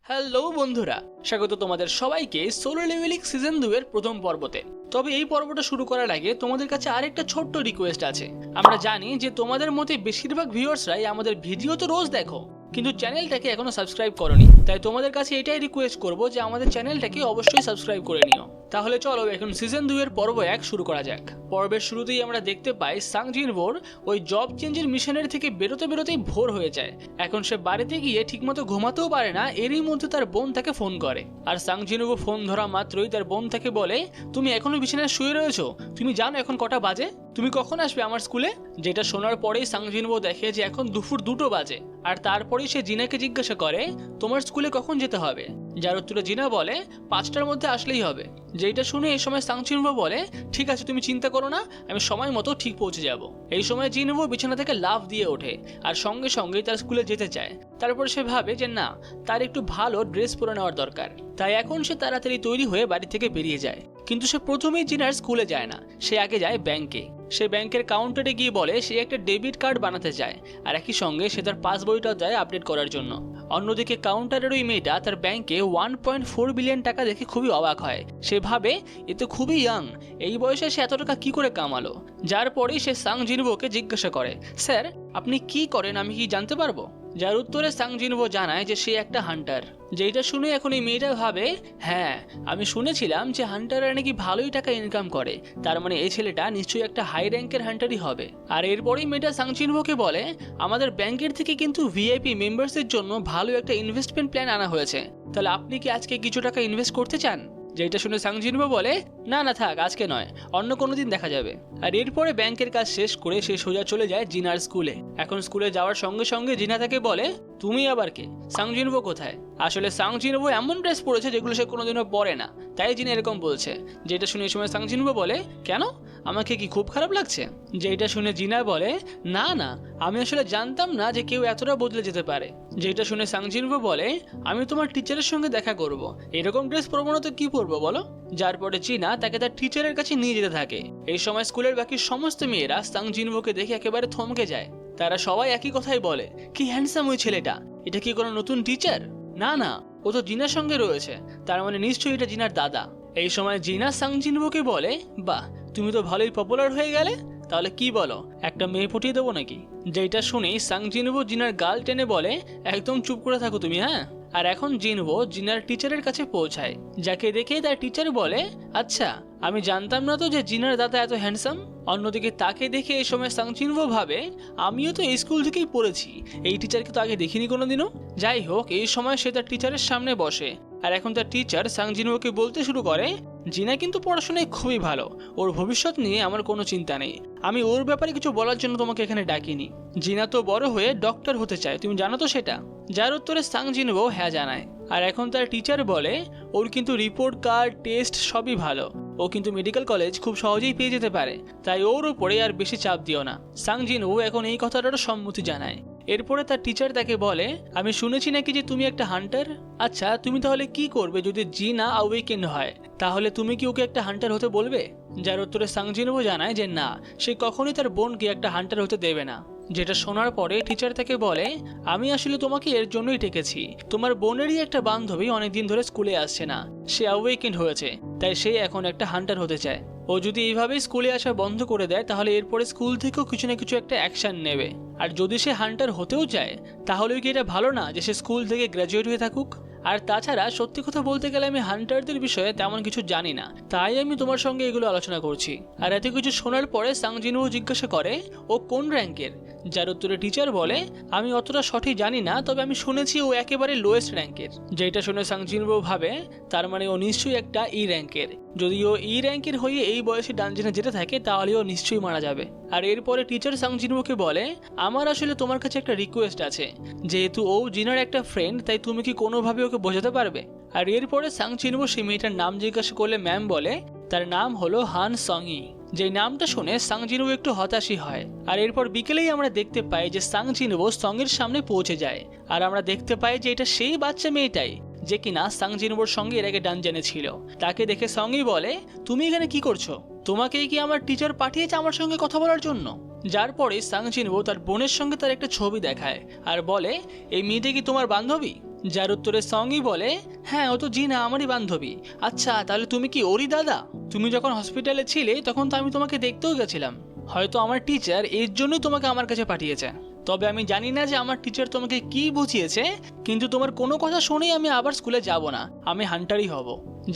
Hello বন্ধুরা, স্বাগত তোমাদের সবাইকে সোলো লেভেলিং সিজন 2 এর প্রথম পর্বতে। তবে এই পর্বটা শুরু করার আগে তোমাদের কাছে আরেকটা ছোট্ট রিকোয়েস্ট আছে। আমরা জানি যে তোমাদের মধ্যে বেশিরভাগ ভিউয়ার্সরাই আমাদের ভিডিও তো রোজ দেখো, কিন্তু চ্যানেলটাকে এখনো সাবস্ক্রাইব করোনি। তাই তোমাদের কাছে এটাই রিকোয়েস্ট করব যে আমাদের চ্যানেলটাকে অবশ্যই সাবস্ক্রাইব করে নিও। তাহলে চলো এখন সিজন 2 এর পর্ব 1 শুরু করা যাক। পর্বের শুরুতেই আমরা দেখতে পাই সাং জিনভোর ওই জব চেঞ্জের মিশনের থেকে বেরোতেই ভোর হয়ে যায়। এখন সে বাড়িতে গিয়ে ঠিকমতো ঘুমাতেও পারে না, এরই মধ্যে তার বোন তাকে ফোন করে। আর সাং জিনভো ফোন ধরা মাত্রই তার বোন তাকে বলে, তুমি এখনো বিছানায় শুয়ে রয়েছো? তুমি জানো এখন কটা বাজে? তুমি কখন আসবে আমার স্কুলে? যেটা শোনার পরেই সাং জিনভো দেখে যে এখন দুপুর 2টো বাজে। আর তারপরেই সে জিনাকে জিজ্ঞাসা করে, তোমার স্কুলে কখন যেতে হবে? যার উত্তরে জিনা বলে 5টার মধ্যে আসলেই হবে। যেটা শুনে এই সময় সাং জিনভো বলে, ঠিক আছে তুমি চিন্তা করো না, আমি সময় মতো ঠিক পৌঁছে যাব। এই সময় জিনভো বিছানা থেকে লাফ দিয়ে ওঠে আর সঙ্গে সঙ্গেই তার স্কুলে যেতে চায়। তারপর সে ভাবে যে না, তার একটু ভালো ড্রেস পরে নেওয়ার দরকার। তাই এখন সে তাড়াতাড়ি তৈরি হয়ে বাড়ি থেকে বেরিয়ে যায়। কিন্তু সে প্রথমেই জিনার স্কুলে যায় না, সে আগে যায় ব্যাংকে। সে ব্যাংকের কাউন্টারে গিয়ে বলে সে একটা ডেবিট কার্ড বানাতে চায়, আর একই সঙ্গে সে তার পাসবইটাও দেয় আপডেট করার জন্য। অন্যদিকে কাউন্টারের ওই মেয়েটা তার ব্যাংকে 1.4 বিলিয়ন টাকা দেখে খুবই অবাক হয়। সে ভাবে এ তো খুবই ইয়াং, এই বয়সে সে এত টাকা কি করে কামালো। যার পরেই সে সাং জিনভোকে জিজ্ঞাসা করে, স্যার আপনি কি করেন, আমি কি জানতে পারবো? যার উত্তরে সাং জিনভো জানায় যে সে একটা হান্টার। যেটা শুনে এখন এই মেয়েটা ভাবে, হ্যাঁ আমি শুনেছিলাম যে হান্টাররা নাকি ভালোই টাকা ইনকাম করে, তার মানে এই ছেলেটা নিশ্চয়ই একটা হাই র্যাঙ্কের হান্টারই হবে। আর এরপরেই মেয়েটা সাং জিনভোকে বলে, আমাদের ব্যাংকের থেকে কিন্তু ভিআইপি মেম্বারসের জন্য ভালো একটা ইনভেস্টমেন্ট প্ল্যান আনা হয়েছে, তাহলে আপনি কি আজকে কিছু টাকা ইনভেস্ট করতে চান? যেটা শুনে সাং জিনভো বলে, না না থাক, আজকে নয়, অন্য কোনো দিন দেখা যাবে। আর এরপরে ব্যাংকের কাজ শেষ করে সে সোজা চলে যায় জিনার স্কুলে। এখন স্কুলে যাওয়ার সঙ্গে সঙ্গে জিনা তাকে বলে, তুমি আবার কে? সাং জিনভো কোথায়? আসলে সাং জিনভো এমন ড্রেস পরেছে যেগুলো সে কোনোদিনও পরে না, তাই জিনা এরকম বলছে। যেটা শুনে এই সময় সাং জিনভো বলে, কেন, আমাকে কি খুব খারাপ লাগছে? যেটা শুনে জিনা বলে, না না, আমি আসলে জানতাম না যে কেউ এতটা বদলে যেতে পারে। যেটা শুনে সাং জিনভো বলে, আমি তোমার টিচারের সঙ্গে দেখা করব, এরকম ড্রেস পরবো না তো কি পরবো বলো? যার পরে জিনা তাকে তার টিচারের কাছে নিয়ে যেতে থাকে। এই সময় স্কুলের বাকি সমস্ত মেয়েরা সাং জিনভোকে দেখে একেবারে থমকে যায়। তারা সবাই একই কথাই বলে, কি হ্যান্ডসাম ওই ছেলেটা, এটা কি কোনো নতুন টিচার? না না, ও তো জিনার সঙ্গে রয়েছে, তার মানে নিশ্চয়ই এটা জিনার দাদা। এই সময় জিনা সাং জিনভোকে বলে, বাহ তুমি তো ভালোই পপুলার হয়ে গেলে, তাহলে কি বলো, একটা মেয়ে পটিয়ে দেবো নাকি? যেটা শুনেই সাং জিনভো জিনার গাল টেনে বলে, একদম চুপ করে থাকো তুমি, হ্যাঁ। আর এখন জিনভো জিনার টিচারের কাছে পৌঁছায়, যাকে দেখে তার টিচার বলে, আচ্ছা আমি জানতাম না তো যে জিনার দাদা এত হ্যান্ডসাম। অন্যদিকে তাকে দেখে এই সময় সাং জিনভো ভাবে, আমিও তো এই স্কুল থেকেই পড়েছি, এই টিচারকে তো আগে দেখিনি কোনোদিনও। যাই হোক, এই সময় সে তার টিচারের সামনে বসে। আর এখন তার টিচার সাং জিনভোকে বলতে শুরু করে, জিনা কিন্তু পড়াশোনায় খুবই ভালো, ওর ভবিষ্যৎ নিয়ে আমার কোনো চিন্তা নেই, আমি ওর ব্যাপারে কিছু বলার জন্য তোমাকে এখানে ডাকিনি। জিনা তো বড় হয়ে ডক্টর হতে চায়, তুমি জানো তো সেটা? যার উত্তরে সাং জিনভো হ্যাঁ জানায়। আর এখন তার টিচার বলে, ওর কিন্তু রিপোর্ট কার্ড টেস্ট সবই ভালো, ও কিন্তু মেডিকেল কলেজ খুব সহজেই পেয়ে যেতে পারে, তাই ওর উপরে আর বেশি চাপ দিও না। সাং জিনভো এখন এই কথাটারও সম্মতি জানায়। এরপরে তার টিচার তাকে বলে, আমি শুনেছি নাকি যে তুমি একটা হান্টার। আচ্ছা তুমি তাহলে কি করবে যদি জিনা অ্যাওয়েকেন্ড হয়, তাহলে তুমি কি ওকে একটা হান্টার হতে বলবে? যার উত্তরে সাং জিনভো জানায় যে না, সে কখনোই তার বোনকে একটা হান্টার হতে দেবে না। যেটা শোনার পরে টিচার তাকে বলে, আমি আসলে তোমাকে এর জন্যই ডেকেছি, তোমার বোনেরই একটা বান্ধবী অনেকদিন ধরে স্কুলে আসছে না, সে অ্যাওয়েকেন্ড হয়েছে, তাই সে এখন একটা হান্টার হতে চায়। ও যদি এইভাবেই স্কুলে আসা বন্ধ করে দেয়, তাহলে এরপরে স্কুল থেকেও কিছু না কিছু একটা অ্যাকশন নেবে। আর যদি সে হান্টার হতেও চায়, তাহলে কি এটা ভালো না যে সে স্কুল থেকে গ্র্যাজুয়েট হয়ে থাকুক? আর তাছাড়া সত্যি কথা বলতে গেলে আমি হান্টারদের বিষয়ে তেমন কিছু জানি না, তাই আমি তোমার সঙ্গে এগুলো আলোচনা করছি। আর এত কিছু শোনার পরে সাং জিনভো জিজ্ঞাসা করে, ও কোন র্যাঙ্কের? যার উত্তরে টিচার বলে, আমি অতটা সঠিক জানি না, তবে আমি শুনেছি ও একেবারে লোয়েস্ট র্যাঙ্কের। যেটা শুনে সাং জিনভো ভাবে, তার মানে ও নিশ্চয়ই একটা ই র্যাঙ্কের। যদি ও ই র্যাঙ্কের হয়ে এই বয়সে ডানজিনে যেতে থাকে, তাহলে ও নিশ্চয়ই মারা যাবে। আর এরপরে টিচার সাং জিনভোকে বলে, আমার আসলে তোমার কাছে একটা রিকোয়েস্ট আছে, যেহেতু ও জিনার একটা ফ্রেন্ড, তাই তুমি কি কোনোভাবে ওকে বোঝাতে পারবে? আর এরপরে সাং জিনভো সেই মেয়েটার নাম জিজ্ঞাসা করলে ম্যাম বলে, তার নাম হলো হান সঙ্গি। যে নামটা শুনে সাং জিনভো একটু হতাশই হয়। আর এরপর বিকেলেই আমরা দেখতে পাই যে সাং জিনভো সঙ্গের সামনে পৌঁছে যায়। আর আমরা দেখতে পাই যে এটা সেই বাচ্চা মেয়েটাই যে কিনা সাং জিনভোর সঙ্গে এর আগে ডানজানে ছিল। তাকে দেখে সঙ্গই বলে, তুমি এখানে কি করছো? তোমাকেই কি আমার টিচার পাঠিয়েছে আমার সঙ্গে কথা বলার জন্য? যার পরে সাং জিনভো তার বোনের সঙ্গে তার একটা ছবি দেখায় আর বলে, এই মেয়েটা কি তোমার বান্ধবী? যার উত্তরে সঙ্গই বলে, হ্যাঁ ও তো জিনা, আমারই বান্ধবী। আচ্ছা তাহলে তুমি কি ওরই দাদা? তুমি যখন হসপিটালে ছিলে তখন তো আমি তোমাকে দেখতেও গেছিলাম। হয়তো আমার টিচার এর জন্যই তোমাকে আমার কাছে পাঠিয়েছে। তবে আমি জানি না যে আমার টিচার তোমাকে কি বুঝিয়েছে, কিন্তু তোমার কোনো কথা শুনেই আমি আবার স্কুলে যাব না, আমি হান্টারই হব।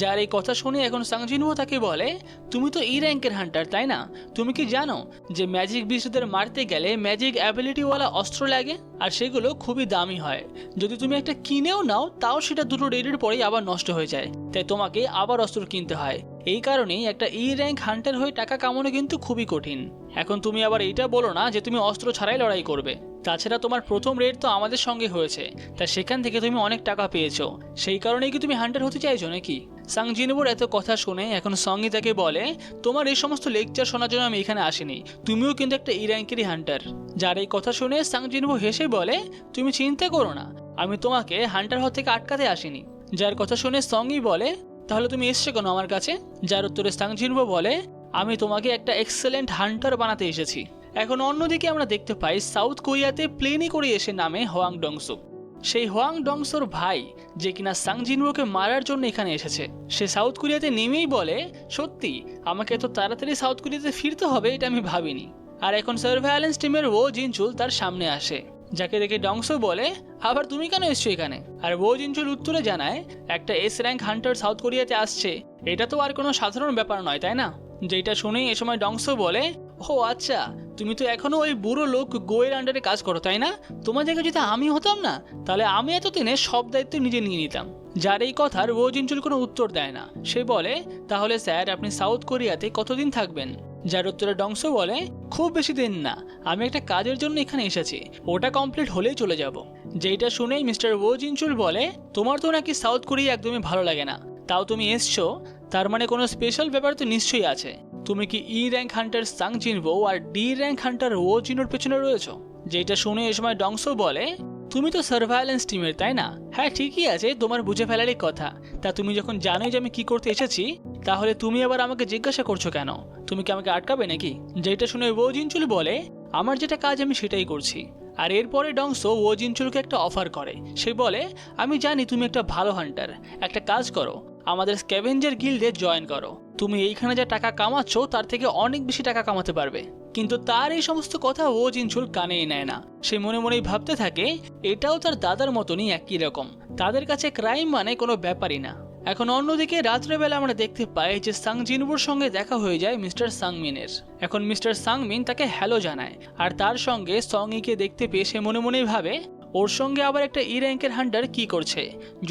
যার এই কথা শুনে এখন সাংজিনহো তাকে বলে, তুমি তো ই র্যাঙ্কের হান্টার তাই না? তুমি কি জানো যে ম্যাজিক বিস্টদের মারতে গেলে ম্যাজিক অ্যাবিলিটিওয়ালা অস্ত্র লাগে, আর সেগুলো খুবই দামি হয়। যদি তুমি একটা কিনেও নাও তাও সেটা দুটো রেডের পরেই আবার নষ্ট হয়ে যায়, তাই তোমাকে আবার অস্ত্র কিনতে হয়। এই কারণেই একটা ই র্যাঙ্ক হান্টার হয়ে টাকা কামানো কিন্তু খুবই কঠিন। এখন তুমি আবার এইটা বলো না যে তুমি অস্ত্র ছাড়াই লড়াই করবে। তাছাড়া তোমার প্রথম রেড তো আমাদের সঙ্গে হয়েছে, তা সেখান থেকে তুমি অনেক টাকা পেয়েছো, সেই কারণেই কি তুমি হান্টার হতে চাইছো নাকি? সাংজিনবোর এত কথা শুনে এখন সঙ্গী তাকে বলে, তোমার এই সমস্ত লেকচার শোনার জন্য আমি এখানে আসিনি, তুমিও কিন্তু একটা ই র্যাঙ্কেরই হান্টার। যার এই কথা শুনে সাংজিনবো হেসে বলে, তুমি চিন্তা করো না, আমি তোমাকে হান্টার হওয়া থেকে আটকাতে আসিনি। যার কথা শুনে সঙ্গী বলে, তাহলে তুমি এসছো কেন আমার কাছে? যার উত্তরে সাংজিনবো বলে, আমি তোমাকে একটা এক্সেলেন্ট হান্টার বানাতে এসেছি। এখন অন্যদিকে আমরা দেখতে পাই সাউথ কোরিয়াতে প্লেনে করে এসে নামে হোয়াং ডংসুক। সেই হোয়াং ডংসোর ভাই, যে কিনা সাংজিনবোকে মারার জন্য এখানে এসেছে। সে সাউথ কোরিয়াতে নেমেই বলে, সত্যি আমাকে এত তাড়াতাড়ি সাউথ কোরিয়াতে ফিরতে হবে এটা আমি ভাবিনি। আর এখন সার্ভেইলেন্স টিমের ও জিনচুল তার সামনে আসে, যাকে দেখে ডংসো বলে, আবার তুমি কেন এসছো এখানে? আর ও জিনচুল উত্তরে জানায়, একটা এস র্যাঙ্ক হান্টার সাউথ কোরিয়াতে আসছে, এটা তো আর কোনো সাধারণ ব্যাপার নয় তাই না? যেটা শুনেই এ সময় ডংসো বলে, ও আচ্ছা, তুমি তো এখনো ওই বুড়ো লোক গোয়ের আন্ডারে কাজ করো তাই না? তোমার জায়গায় যদি আমি হতাম না, তাহলে আমি এতদিনে সব দায়িত্ব নিজে নিয়ে নিতাম। যার এই কথার ও জিনচুল কোনো উত্তর দেয় না। সে বলে, তাহলে স্যার আপনি সাউথ কোরিয়াতে কতদিন থাকবেন? যার উত্তরে ডংসো বলে, খুব বেশি দিন না, আমি একটা কাজের জন্য এখানে এসেছি, ওটা কমপ্লিট হলেই চলে যাব। যেটা শুনেই মিস্টার ও জিনচুল বলে, তোমার তো নাকি সাউথ কোরিয়া একদমই ভালো লাগে না, তাও তুমি এসছো, তার মানে কোনো স্পেশাল ব্যাপার তো নিশ্চয়ই আছে। তুমি কি ই র্যাঙ্ক হান্টার সাংজিনবো আর ডি র্যাঙ্ক হান্টার ও জিনোর পেছনে রয়েছো? যেটা শুনে এ সময় ডংসো বলে, তুমি তো সার্ভাইলেন্স টিমের তাই না? হ্যাঁ ঠিকই আছে, তোমার বুঝে ফেলারই কথা। তা তুমি যখন জানোই যে আমি কি করতে এসেছি, তাহলে তুমি আবার আমাকে জিজ্ঞাসা করছো কেন? তুমি কি আমাকে আটকাবে নাকি? যেটা শুনে ও জিনচুল বলে, আমার যেটা কাজ আমি সেটাই করছি। আর এরপরে ডংসো ও জিনচুলকে একটা অফার করে। সে বলে, আমি জানি তুমি একটা ভালো হান্টার, একটা কাজ করো, আমাদের স্ক্যাভেঞ্জার গিল্ডে জয়েন করো, তুমি এইখানে যা টাকা কামাচ্ছ তার থেকে অনেক বেশি টাকা কামাতে পারবে। কিন্তু তার এই সমস্ত কথা ও জিনচুল কানেই নেয় না। সে মনে মনেই ভাবতে থাকে, এটাও তার দাদার মতনই একই রকম, তাদের কাছে ক্রাইম মানে কোনো ব্যাপারই না। এখন অন্যদিকে রাত্রেবেলা আমরা দেখতে পাই যে সাংজিনবোর সঙ্গে দেখা হয়ে যায় মিস্টার সাংমিনের। এখন মিস্টার সাংমিন তাকে হ্যালো জানায়, আর তার সঙ্গে সঙ্গীকে দেখতে পেয়ে সে মনে মনেই ভাবে, ওর সঙ্গে আবার একটা ই র্যাঙ্কের হান্টার কি করছে?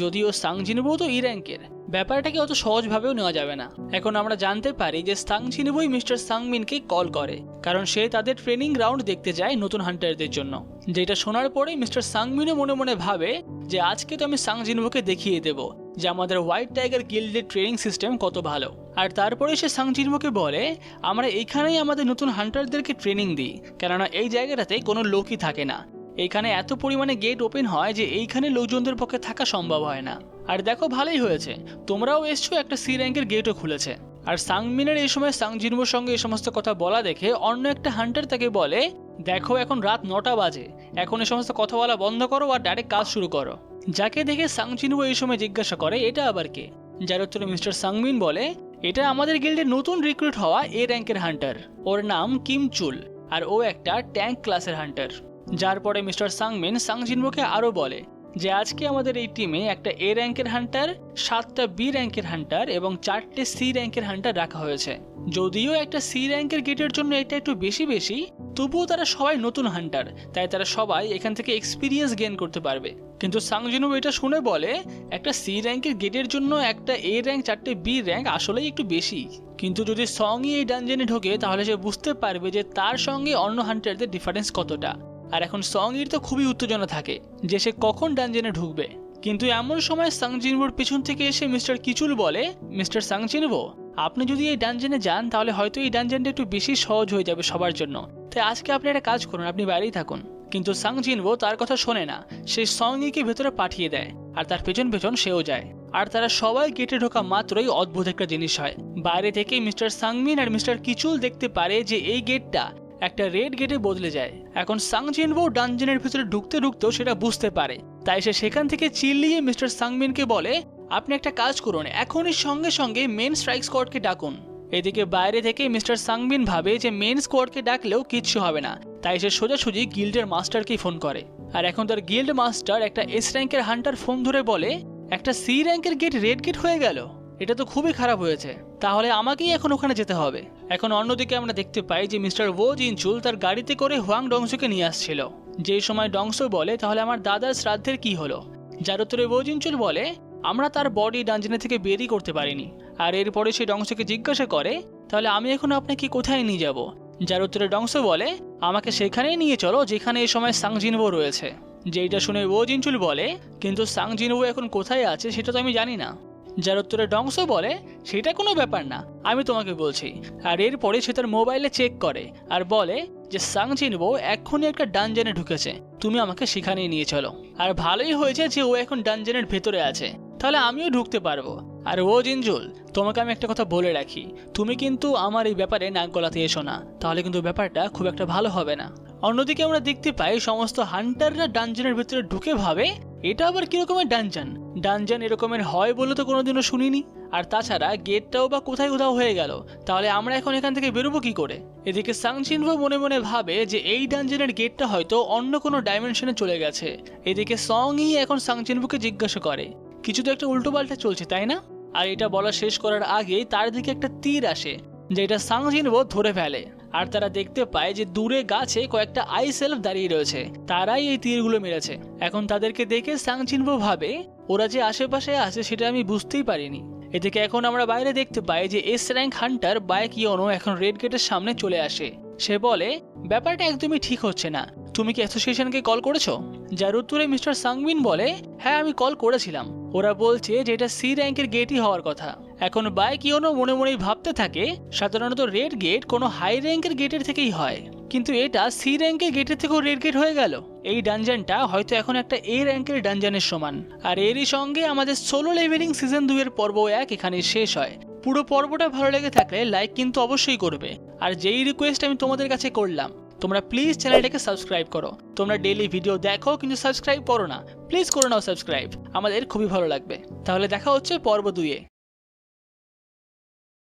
যদিও সাংজিনবো তো ই র্যাঙ্কের, ব্যাপারটাকে অত সহজভাবেও নেওয়া যাবে না। এখন আমরা জানতে পারি যে সাংজিনবোই মিস্টার সাংমিনকে কল করে, কারণ সে তাদের ট্রেনিং গ্রাউন্ড দেখতে যায় নতুন হান্টারদের জন্য। যেটা শোনার পরেই মিস্টার সাংমিনও মনে মনে ভাবে যে আজকে তো আমি সাংজিনবোকে দেখিয়ে দেব যে আমাদের হোয়াইট টাইগার গিল্ডের ট্রেনিং সিস্টেম কত ভালো। আর তারপরে সে সাংজিনবোকে বলে, আমরা এইখানেই আমাদের নতুন হান্টারদেরকে ট্রেনিং দিই, কেননা এই জায়গাটাতে কোনো লোকই থাকে না। এইখানে এত পরিমাণে গেট ওপেন হয় যে এইখানে লোকজনদের পক্ষে থাকা সম্ভব হয় না। আর দেখো ভালোই হয়েছে, তোমরাও এসছো, একটা সি র্যাঙ্কের গেটও খুলেছে। আর সাংমিনের এই সময় সাংজিনবোর সঙ্গে এই সমস্ত কথা বলা দেখে অন্য একটা হান্টার তাকে বলে, দেখো এখন রাত 9টা বাজে, এখন এই সমস্ত কথা বলা বন্ধ করো আর ডাইরেক্ট কাজ শুরু করো। যাকে দেখে সাংজিনবো এই সময় জিজ্ঞাসা করে, এটা আবার কে? যার উত্তরে মিস্টার সাংমিন বলে, এটা আমাদের গিল্ডের নতুন রিক্রুট হওয়া এ র্যাঙ্কের হান্টার, ওর নাম কিম চুল, আর ও একটা ট্যাঙ্ক ক্লাসের হান্টার। যার পরে মিস্টার সাংমিন সাংজিনবোকে আরও বলে যে আজকে আমাদের এই টিমে একটা এ র্যাঙ্কের হান্টার, 7টা বি র্যাঙ্কের হান্টার এবং 4টে সি র্যাঙ্কের হান্টার রাখা হয়েছে। যদিও একটা সি র্যাঙ্কের গেটের জন্য এটা একটু বেশি, তবুও তারা সবাই নতুন হান্টার, তাই তারা সবাই এখান থেকে এক্সপিরিয়েন্স গেইন করতে পারবে। কিন্তু সাংজিনবো এটা শুনে বলে, একটা সি র্যাঙ্কের গেটের জন্য একটা এ র্যাঙ্ক 4টে বি র্যাঙ্ক আসলেই একটু বেশি। কিন্তু যদি সঙ্গই এই ডানজেনে ঢোকে তাহলে সে বুঝতে পারবে যে তার সঙ্গে অন্য হান্টারদের ডিফারেন্স কতটা। আর এখন সঙ্গীর তো খুবই উত্তেজনা থাকে যে সে কখন ডানজেনে ঢুকবে। কিন্তু এমন সময় সাংজিনবোর পিছন থেকে এসে মিস্টার কিচুল বলে, মিস্টার সাংজিনবো, আপনি যদি এই ডানজেনে যান তাহলে হয়তো এই ডানজেনটা একটু বেশি সহজ হয়ে যাবে সবার জন্য, তাই আজকে আপনি একটা কাজ করুন, আপনি বাইরেই থাকুন। কিন্তু সাংজিনবো তার কথা শোনে না, সে সঙ্গীকে ভেতরে পাঠিয়ে দেয় আর তার পেছন পেছন সেও যায়। আর তারা সবাই গেটে ঢোকা মাত্রই অদ্ভুত একটা জিনিস হয়, বাইরে থেকে মিস্টার সাংমিন আর মিস্টার কিচুল দেখতে পারে যে এই গেটটা একটা রেড গেটে বদলে যায়। এখন সাংজিনবো ডানজেনের ভিতরে ঢুকতে ঢুকতেও সেটা বুঝতে পারে তাই সে সেখান থেকে চিল্লিয়ে মিস্টার সাংমিনকে বলে, আপনি একটা কাজ করুন, এখনই সঙ্গে সঙ্গে মেন স্ট্রাইক স্কোয়াডকে ডাকুন। এদিকে বাইরে থেকে মিস্টার সাংমিন ভাবে যে মেন স্কোয়াডকে ডাকলেও কিচ্ছু হবে না, তাই সে সোজাসুজি গিল্ডের মাস্টারকেই ফোন করে। আর এখন তার গিল্ড মাস্টার একটা এস র্যাঙ্কের হান্টার ফোন ধরে বলে, একটা সি র্যাঙ্কের গেট রেড গেট হয়ে গেল, এটা তো খুবই খারাপ হয়েছে, তাহলে আমাকেই এখন ওখানে যেতে হবে। এখন অন্যদিকে আমরা দেখতে পাই যে মিস্টার ওো জিনচুল তার গাড়িতে করে হোয়াং ডংসুকে নিয়ে আসছিল। যেই সময় ডংসু বলে, তাহলে আমার দাদার শ্রাদ্ধের কি হলো, যার উত্তরে ওো জিনচুল বলে, আমরা তার বডি ডানজনে থেকে বেরই করতে পারিনি। আর এরপরে সে ডংসুকে জিজ্ঞাসা করে, তাহলে আমি এখন আপনাকে কোথায় নিয়ে যাব, যার উত্তরে ডংসু বলে, আমাকে সেখানেই নিয়ে চলো যেখানে এই সময় সাং জিনবো রয়েছে। যেইটা শুনে ওো জিনচুল বলে, কিন্তু সাং জিনবো এখন কোথায় আছে সেটা তো আমি জানি না। যার উত্তরে ডংসু বলে, সেটা কোনো ব্যাপার না, আমি তোমাকে বলছি। আর এরপরে সে তার মোবাইলে চেক করে আর বলে যে সাং জিনবো এক্ষুনি একটা ডানজনে ঢুকেছে, তুমি আমাকে সেখানেই নিয়ে চলো। আর ভালোই হয়েছে যে ও এখন ডানজনের ভেতরে আছে, তাহলে আমিও ঢুকতে পারবো। আর ওো জিনচুল, তোমাকে আমি একটা কথা বলে রাখি, তুমি কিন্তু আমার এই ব্যাপারে নাক গলাতে এসো না, তাহলে কিন্তু ব্যাপারটা খুব একটা ভালো হবে না। অন্যদিকে আমরা দেখতে পাই সমস্ত হান্টাররা ডানজনের ভেতরে ঢুকে ভাবে, এটা আবার কিরকমের ডানজন, ডানজন এরকমের হয় বলে তো কোনোদিনও শুনিনি। আর তাছাড়া গেটটাও বা কোথায় কোথাও হয়ে গেল, তাহলে আমরা এখন এখান থেকে বেরোবো কি করে। এদিকে সাং জিনবো মনে মনে ভাবে যে এই ডানজনের গেটটা হয়তো অন্য কোনো ডাইমেনশনে চলে গেছে। এদিকে সং ই এখন সাং জিনবোকে জিজ্ঞাসা করে, কিছু তো একটা উল্টোপাল্টা চলছে তাই না? আর এটা বলা শেষ করার আগেই তার দিকে একটা তীর আসে, যেটা সাং জিনবো ধরে ফেলে। আর তারা দেখতে পায় যে দূরে গাছে কয়েকটা আই সেলফ দাঁড়িয়ে রয়েছে, তারাই এই তীরগুলো মেরেছে। এখন তাদেরকে দেখে সাং জিনবো ভাবে, ওরা যে আশেপাশে আছে সেটা আমি বুঝতেই পারিনি। এদিকে এখন আমরা বাইরে দেখতে পাই যে এস র্যাঙ্ক হান্টার বাই কিওনো এখন রেড গেটের সামনে চলে আসে। সে বলে, ব্যাপারটা একদমই ঠিক হচ্ছে না, তুমি কি অ্যাসোসিয়েশনকে কল করেছো? যার উত্তরে মিস্টার সাংমিন বলে, হ্যাঁ আমি কল করেছিলাম, ওরা বলছে যে এটা সি র্যাঙ্কের গেটই হওয়ার কথা। এখন বাই কিওনো মনে মনেই ভাবতে থাকে, সাধারণত রেড গেট কোনো হাই র্যাঙ্কের গেটের থেকেই হয়, কিন্তু এটা সি র্যাঙ্কের গেটের থেকেও রেড গেট হয়ে গেল। এই ডানজনটা হয়তো এখন একটা এ র্যাঙ্কের ডানজনের সমান। আর এরই সঙ্গে আমাদের সোলো লেভেলিং সিজন 2 এর পর্ব 1 এখানে শেষ হয়। পুরো পর্বটা ভালো লেগে থাকলে লাইক কিন্তু অবশ্যই করবে। আর যেই রিকোয়েস্ট আমি তোমাদের কাছে করলাম, তোমরা প্লিজ চ্যানেলটাকে সাবস্ক্রাইব করো। তোমরা ডেইলি ভিডিও দেখো কিন্তু সাবস্ক্রাইব করো না, প্লিজ করে নাও সাবস্ক্রাইব, আমাদের খুবই ভালো লাগবে। তাহলে দেখা হচ্ছে পর্ব 2 এ।